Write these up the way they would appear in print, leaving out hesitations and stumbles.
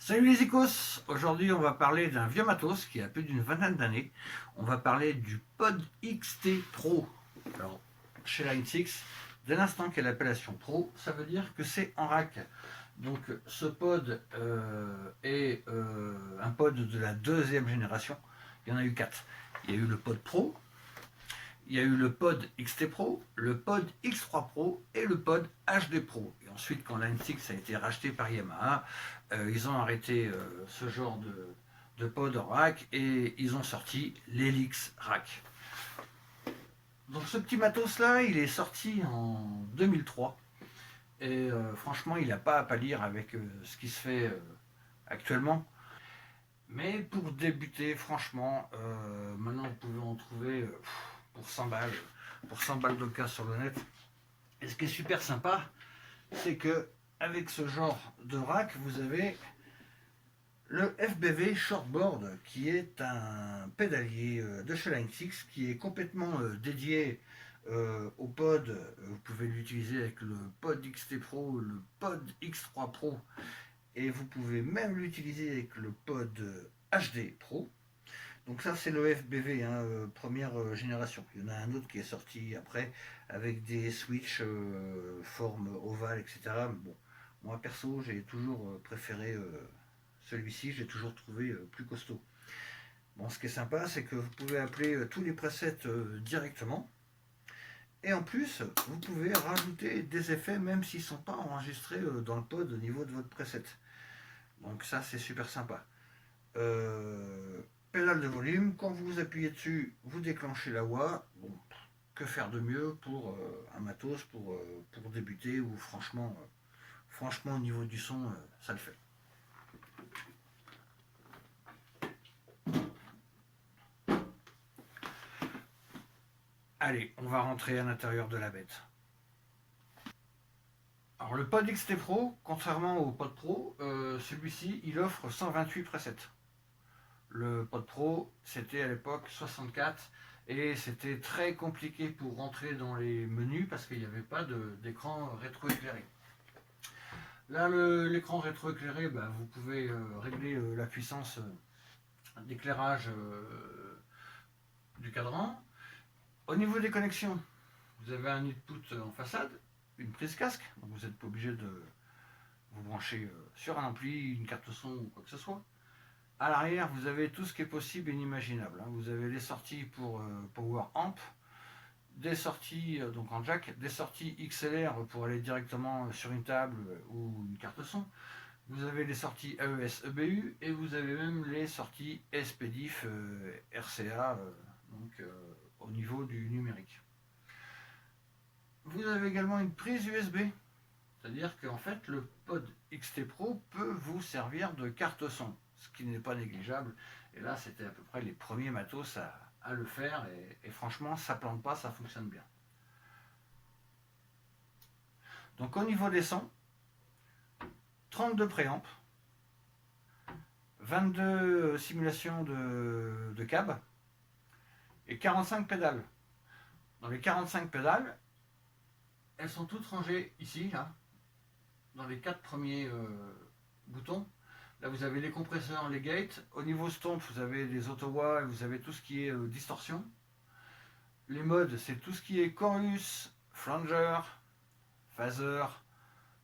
Salut les Icos. Aujourd'hui on va parler d'un vieux matos qui a plus d'une vingtaine d'années. On va parler du Pod XT Pro. Alors, chez Line 6, dès l'instant qu'il y a l'appellation Pro, ça veut dire que c'est en rack. Donc ce pod est un pod de la deuxième génération. Il y en a eu 4. Il y a eu le pod Pro, il y a eu le pod XT Pro, le pod X3 Pro et le pod HD Pro. Et ensuite, quand Line 6 a été racheté par Yamaha, ils ont arrêté ce genre de pod en rack et ils ont sorti l'Helix Rack. Donc ce petit matos là, il est sorti en 2003 et franchement, il n'a pas à pâlir avec ce qui se fait actuellement. Mais pour débuter, franchement, maintenant vous pouvez en trouver pour 100 balles, pour 100 balles de cas sur le net. Et ce qui est super sympa, c'est que avec ce genre de rack, vous avez le FBV Shortboard, qui est un pédalier de chez Line 6, qui est complètement dédié au pod. Vous pouvez l'utiliser avec le pod XT Pro, le pod X3 Pro, et vous pouvez même l'utiliser avec le pod HD Pro. Donc ça c'est le FBV, hein, première génération. Il y en a un autre qui est sorti après avec des switches forme ovale, etc. Mais bon, moi perso j'ai toujours préféré celui-ci, j'ai toujours trouvé plus costaud. Bon, ce qui est sympa, c'est que vous pouvez appeler tous les presets directement. Et en plus, vous pouvez rajouter des effets même s'ils ne sont pas enregistrés dans le pod au niveau de votre preset. Donc ça c'est super sympa. Pédale de volume, quand vous appuyez dessus, vous déclenchez la voix. Bon, que faire de mieux pour un matos pour débuter ou franchement au niveau du son, ça le fait. Allez, on va rentrer à l'intérieur de la bête. Alors le Pod XT Pro, contrairement au Pod Pro, celui-ci il offre 128 presets. Le Pod Pro, c'était à l'époque 64 et c'était très compliqué pour rentrer dans les menus parce qu'il n'y avait pas d'écran rétroéclairé. Là, l'écran rétroéclairé, bah, vous pouvez régler la puissance d'éclairage du cadran. Au niveau des connexions, vous avez un input en façade, une prise casque, donc vous n'êtes pas obligé de vous brancher sur un ampli, une carte son ou quoi que ce soit. À l'arrière, vous avez tout ce qui est possible et inimaginable. Vous avez les sorties pour Power Amp, des sorties donc en jack, des sorties XLR pour aller directement sur une table ou une carte son. Vous avez les sorties AES EBU et vous avez même les sorties SPDIF RCA donc au niveau du numérique. Vous avez également une prise USB, c'est-à-dire qu'en fait le Pod XT Pro peut vous servir de carte son, ce qui n'est pas négligeable. Et là c'était à peu près les premiers matos à le faire et franchement ça plante pas, ça fonctionne bien. Donc au niveau des sons, 32 préamps, 22 simulations de cab et 45 pédales. Dans les 45 pédales, elles sont toutes rangées ici, là, dans les 4 premiers boutons. Là, vous avez les compresseurs, les gates. Au niveau stomp, vous avez les auto-wah et vous avez tout ce qui est distorsion. Les modes, c'est tout ce qui est chorus, flanger, phaser.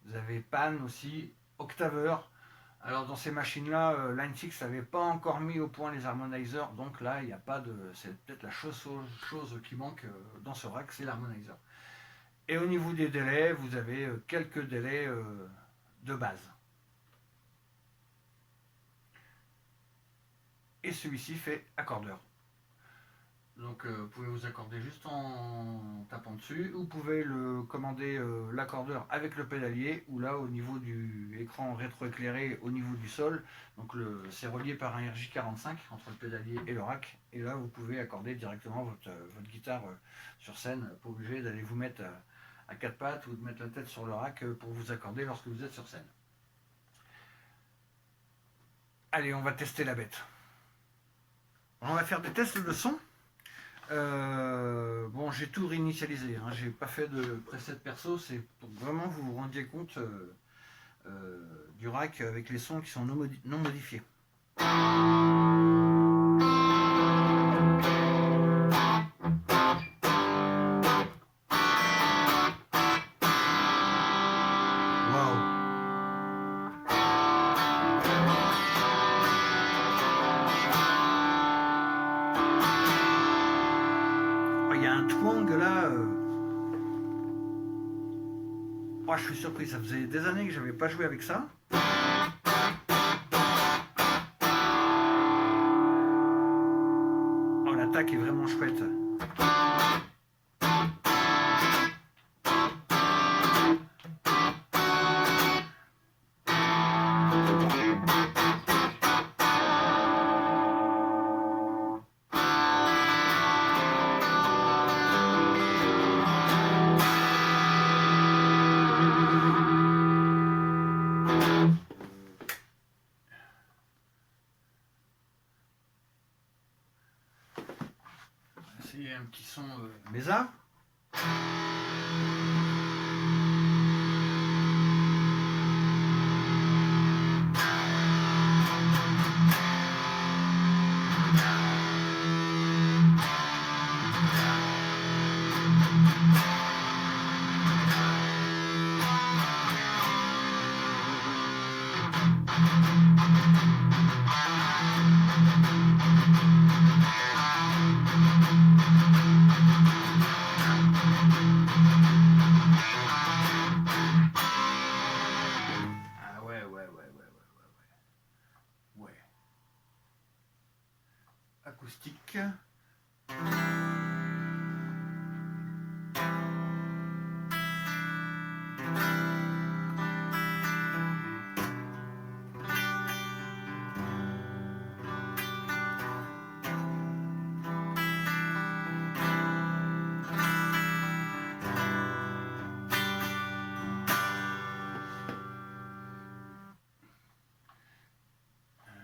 Vous avez pan aussi, octaveur. Alors dans ces machines-là, Line 6 n'avait pas encore mis au point les harmonizers, donc là il n'y a pas de. C'est peut-être la chose qui manque dans ce rack, c'est l'harmonizer. Et au niveau des délais, vous avez quelques délais de base. Et celui-ci fait accordeur. Donc vous pouvez vous accorder juste en tapant dessus, ou vous pouvez le commander l'accordeur avec le pédalier, ou là au niveau du écran rétroéclairé au niveau du sol, donc c'est relié par un RJ45 entre le pédalier et le rack, et là vous pouvez accorder directement votre guitare sur scène, pas obligé d'aller vous mettre à quatre pattes ou de mettre la tête sur le rack pour vous accorder lorsque vous êtes sur scène. Allez, on va tester la bête. On va faire des tests de son. Bon, j'ai tout réinitialisé, hein. J'ai pas fait de preset perso, c'est pour que vraiment vous vous rendiez compte du rack avec les sons qui sont non modifiés. Il y a un twang là. Oh, je suis surpris, ça faisait des années que j'avais pas joué avec ça. Oh, l'attaque est vraiment chouette. C'est un petit son Mesa. Acoustique.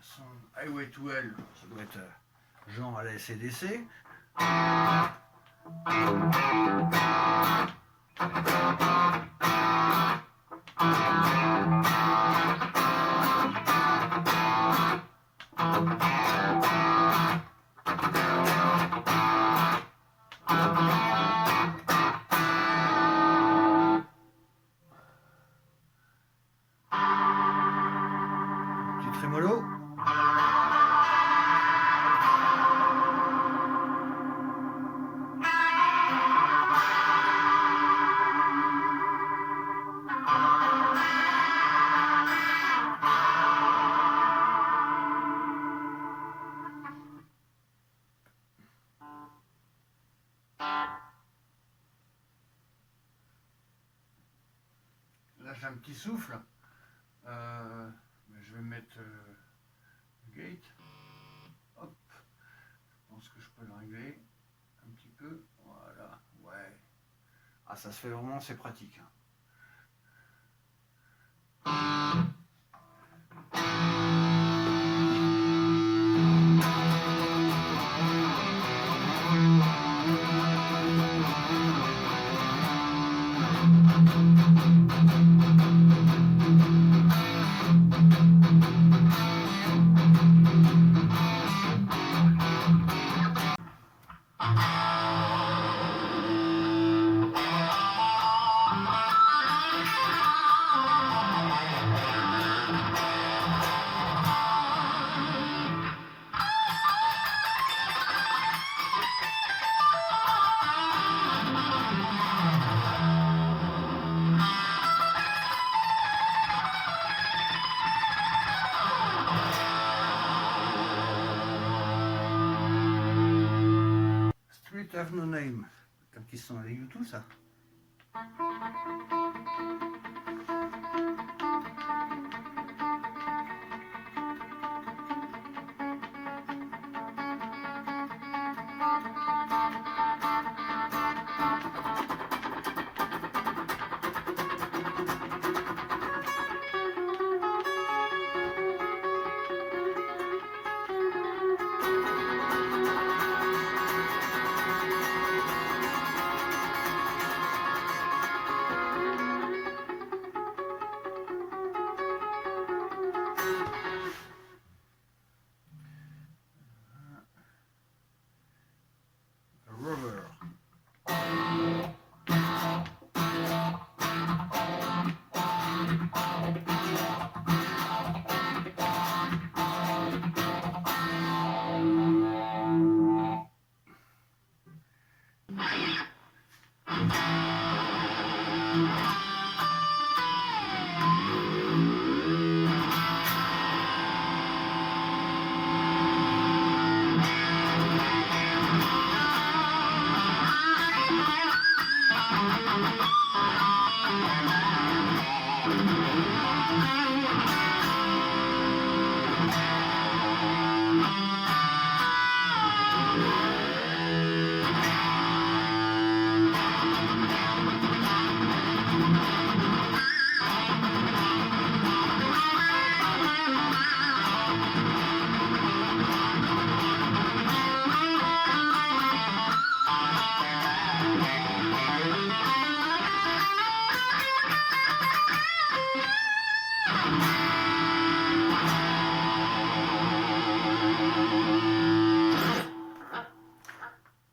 Son Highway to Hell, ça doit être genre à la SCDC. Petit trémolo. Là j'ai un petit souffle. Je vais mettre gate. Hop. Je pense que je peux le régler un petit peu. Voilà. Ouais. Ah, ça se fait vraiment, c'est pratique. Street Have No Name. Comme qu'ils sont avec YouTube, ça.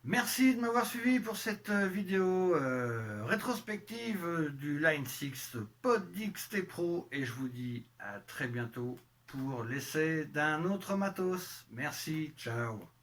Merci de m'avoir suivi pour cette vidéo rétrospective du Line 6 Pod XT Pro et je vous dis à très bientôt pour l'essai d'un autre matos. Merci, ciao.